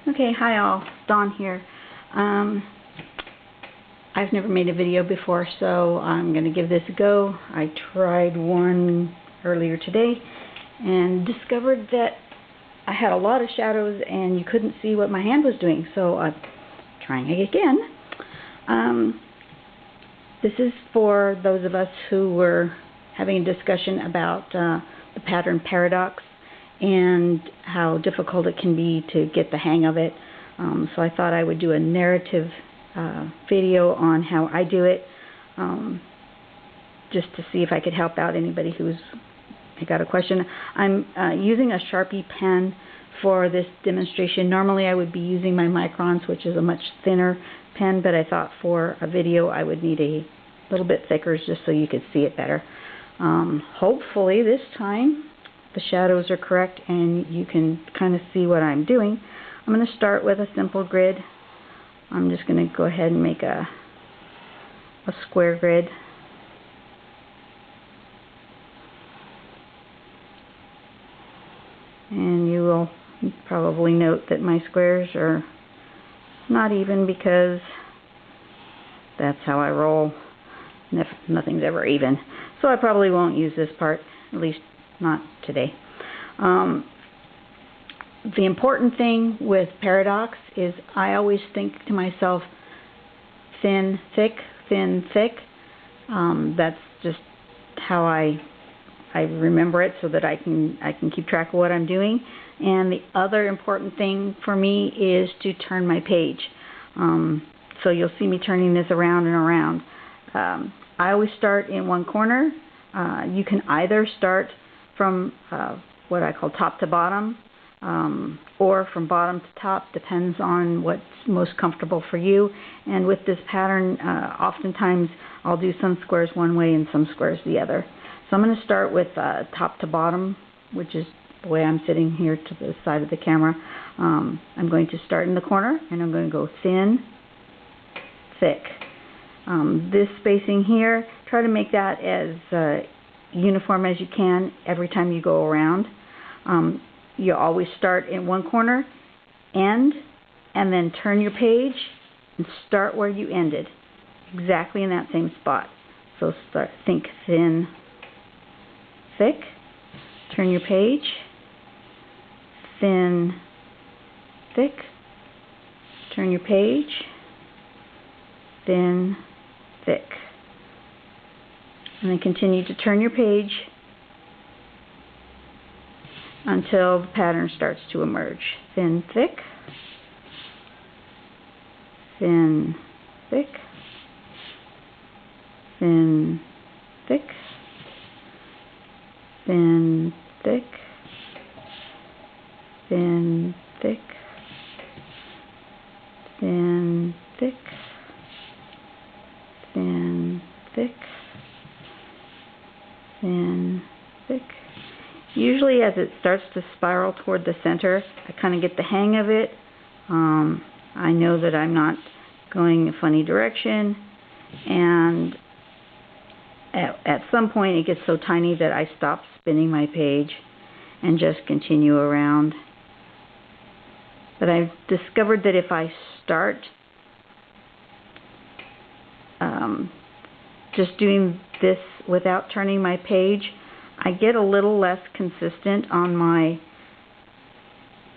Okay, hi all, Dawn here. I've never made a video before, so I'm going to give this a go. I tried one earlier today and discovered that I had a lot of shadows and you couldn't see what my hand was doing, so I'm trying it again. This is for those of us who were having a discussion about the pattern paradox and how difficult it can be to get the hang of it. So I thought I would do a narrative video on how I do it, just to see if I could help out anybody who's got a question. I'm using a Sharpie pen for this demonstration. Normally I would be using my Microns, which is a much thinner pen, but I thought for a video I would need a little bit thicker just so you could see it better. Hopefully this time the shadows are correct and you can kind of see what I'm doing. I'm going to start with a simple grid. I'm just going to go ahead and make a square grid. And you will probably note that my squares are not even because that's how I roll. Nothing's ever even. So I probably won't use this part, at least not today. The important thing with paradox is I always think to myself, thin, thick, thin, thick. That's just how I remember it, so that I can keep track of what I'm doing. And the other important thing for me is to turn my page. So you'll see me turning this around and around. I always start in one corner. You can either start from what I call top to bottom, or from bottom to top, depends on what's most comfortable for you. And with this pattern, oftentimes I'll do some squares one way and some squares the other. So I'm going to start with top to bottom, which is the way I'm sitting here to the side of the camera. I'm going to start in the corner and I'm going to go thin, thick. This spacing here, try to make that as uniform as you can every time you go around. You always start in one corner, end, and then turn your page and start where you ended, exactly in that same spot. So think thin, thick, turn your page, thin, thick, turn your page, thin, thick. And then continue to turn your page until the pattern starts to emerge. Thin, thick, thin, thick, thin, thick, thin, thick, thin, thick, thin, thick, thin, thick, thin, thick. Usually as it starts to spiral toward the center, I kind of get the hang of it. I know that I'm not going a funny direction, and at some point it gets so tiny that I stop spinning my page and just continue around. But I've discovered that if I start just doing this without turning my page, I get a little less consistent on my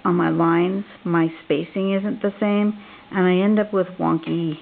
lines. My spacing isn't the same, and I end up with wonky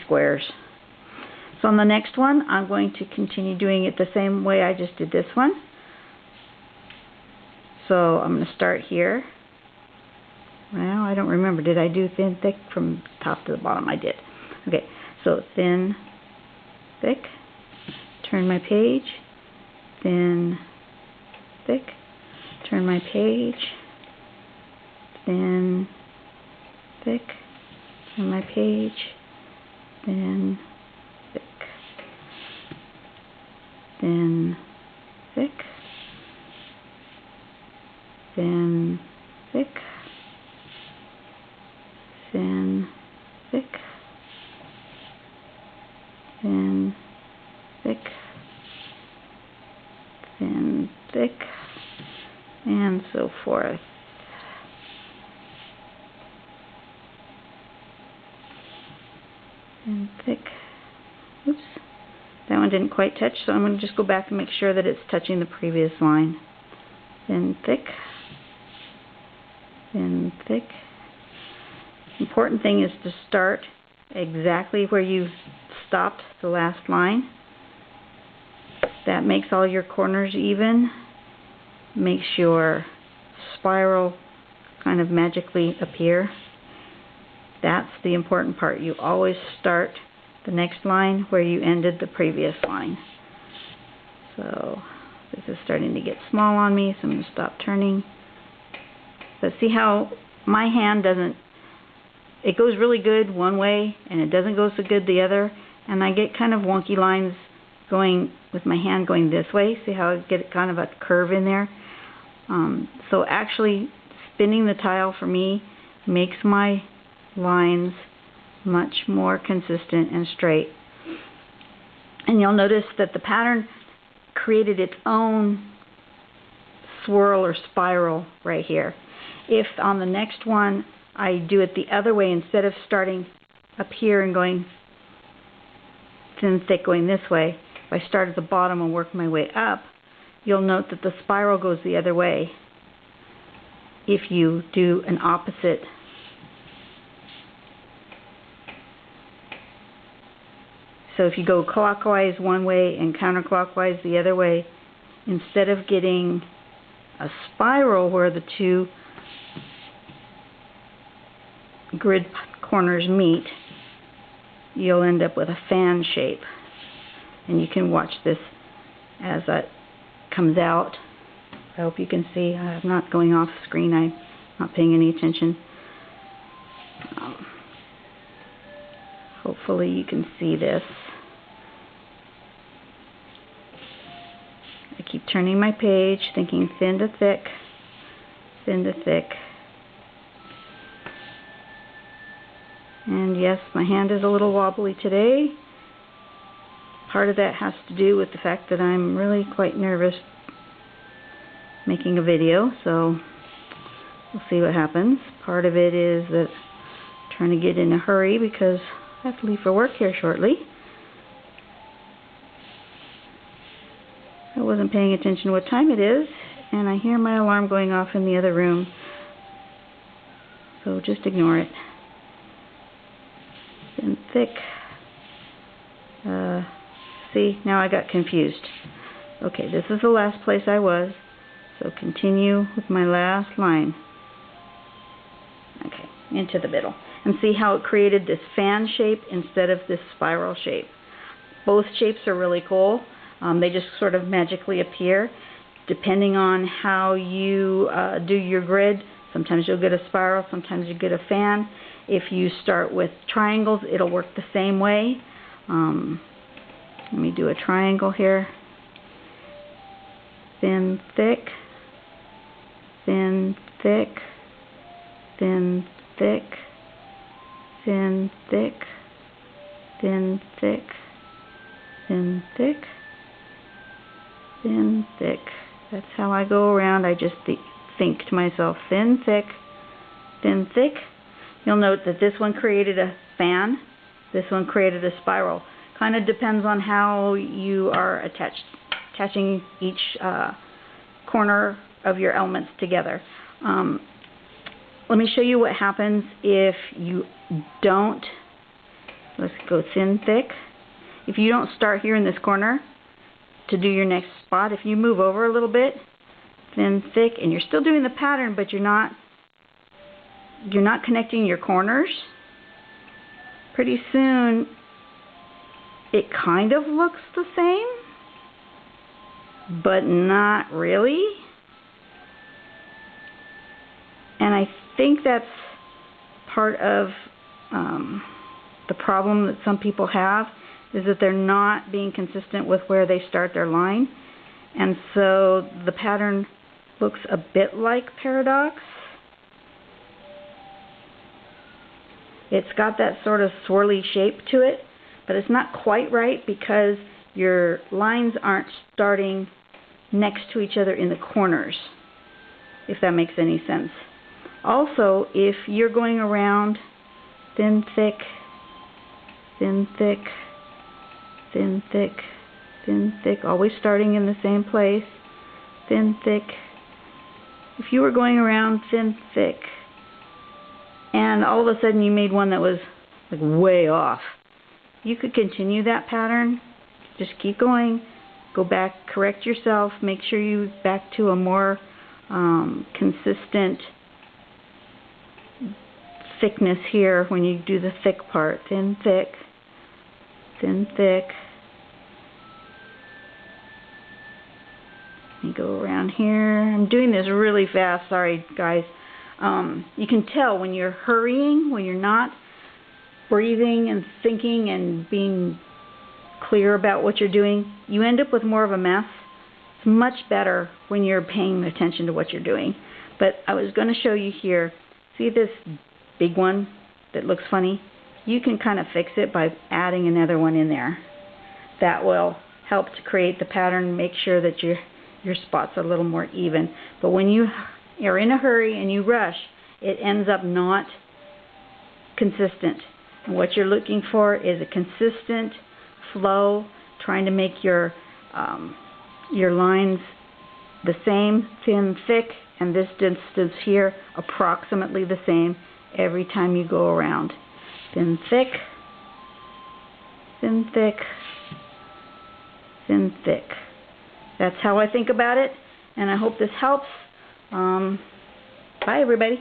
squares. So on the next one, I'm going to continue doing it the same way I just did this one. So I'm going to start here. Well, I don't remember. Did I do thin, thick from top to the bottom? I did. Okay, so thin, thick, turn my page, thin, thick, turn my page, thin, thick, turn my page, thin, thick, thin, thick, thin, thick, thin, thick, thin, thick, thin, thick, and so forth. thin, thick. Oops, that one didn't quite touch, so I'm going to just go back and make sure that it's touching the previous line. Thin, thick, thin, thick. Important thing is to start exactly where you stopped the last line. That makes all your corners even, makes your spiral kind of magically appear. That's the important part. You always start the next line where you ended the previous line. So this is starting to get small on me, so I'm going to stop turning. But see how my hand doesn't, it goes really good one way and it doesn't go so good the other, and I get kind of wonky lines going with my hand going this way. See how I get kind of a curve in there? So actually spinning the tile for me makes my lines much more consistent and straight. And you'll notice that the pattern created its own swirl or spiral right here. If on the next one I do it the other way, instead of starting up here and going thin, thick going this way, if I start at the bottom and work my way up, you'll note that the spiral goes the other way if you do an opposite. So if you go clockwise one way and counterclockwise the other way, instead of getting a spiral where the two grid corners meet, you'll end up with a fan shape. And you can watch this as it comes out. I hope you can see. I'm not going off screen. I'm not paying any attention. Hopefully you can see this. I keep turning my page, thinking thin to thick, thin to thick. And yes, my hand is a little wobbly today. Part of that has to do with the fact that I'm really quite nervous making a video, so we'll see what happens. Part of it is that I'm trying to get in a hurry because I have to leave for work here shortly. I wasn't paying attention to what time it is, and I hear my alarm going off in the other room, so just ignore it. Thin, thick. See, now I got confused. Okay, this is the last place I was, so continue with my last line. Okay, into the middle. And see how it created this fan shape instead of this spiral shape. Both shapes are really cool. They just sort of magically appear depending on how you do your grid. Sometimes you'll get a spiral, sometimes you get a fan. If you start with triangles, it'll work the same way. Let me do a triangle here. Thin, thick, thin, thick, thin, thick, thin, thick, thin, thick, thin, thick, thin, thick. That's how I go around. I just think to myself, thin, thick, thin, thick. You'll note that this one created a fan, this one created a spiral. Kind of depends on how you are attaching each corner of your elements together. Let me show you what happens if you don't, let's go thin, thick. If you don't start here in this corner to do your next spot, if you move over a little bit, thin, thick, and you're still doing the pattern, but you're not connecting your corners, pretty soon it kind of looks the same, but not really. And I think that's part of the problem that some people have, is that they're not being consistent with where they start their line. And so the pattern looks a bit like Paradox. It's got that sort of swirly shape to it, but it's not quite right because your lines aren't starting next to each other in the corners, if that makes any sense. Also, if you're going around thin, thick, thin, thick, thin, thick, thin, thick, always starting in the same place, thin, thick. If you were going around thin, thick, and all of a sudden you made one that was like way off, you could continue that pattern. Just keep going, go back, correct yourself, make sure you back to a more consistent thickness here when you do the thick part. Thin, thick, thin, thick. You go around here. I'm doing this really fast, sorry guys. You can tell when you're hurrying, when you're not breathing and thinking and being clear about what you're doing, you end up with more of a mess. It's much better when you're paying attention to what you're doing. But I was going to show you here, see this big one that looks funny? You can kind of fix it by adding another one in there. That will help to create the pattern and make sure that your spots are a little more even. But when you are in a hurry and you rush, it ends up not consistent. And what you're looking for is a consistent flow, trying to make your lines the same, thin, thick, and this distance here approximately the same every time you go around. Thin, thick, thin, thick, thin, thick. That's how I think about it, and I hope this helps. Bye, everybody.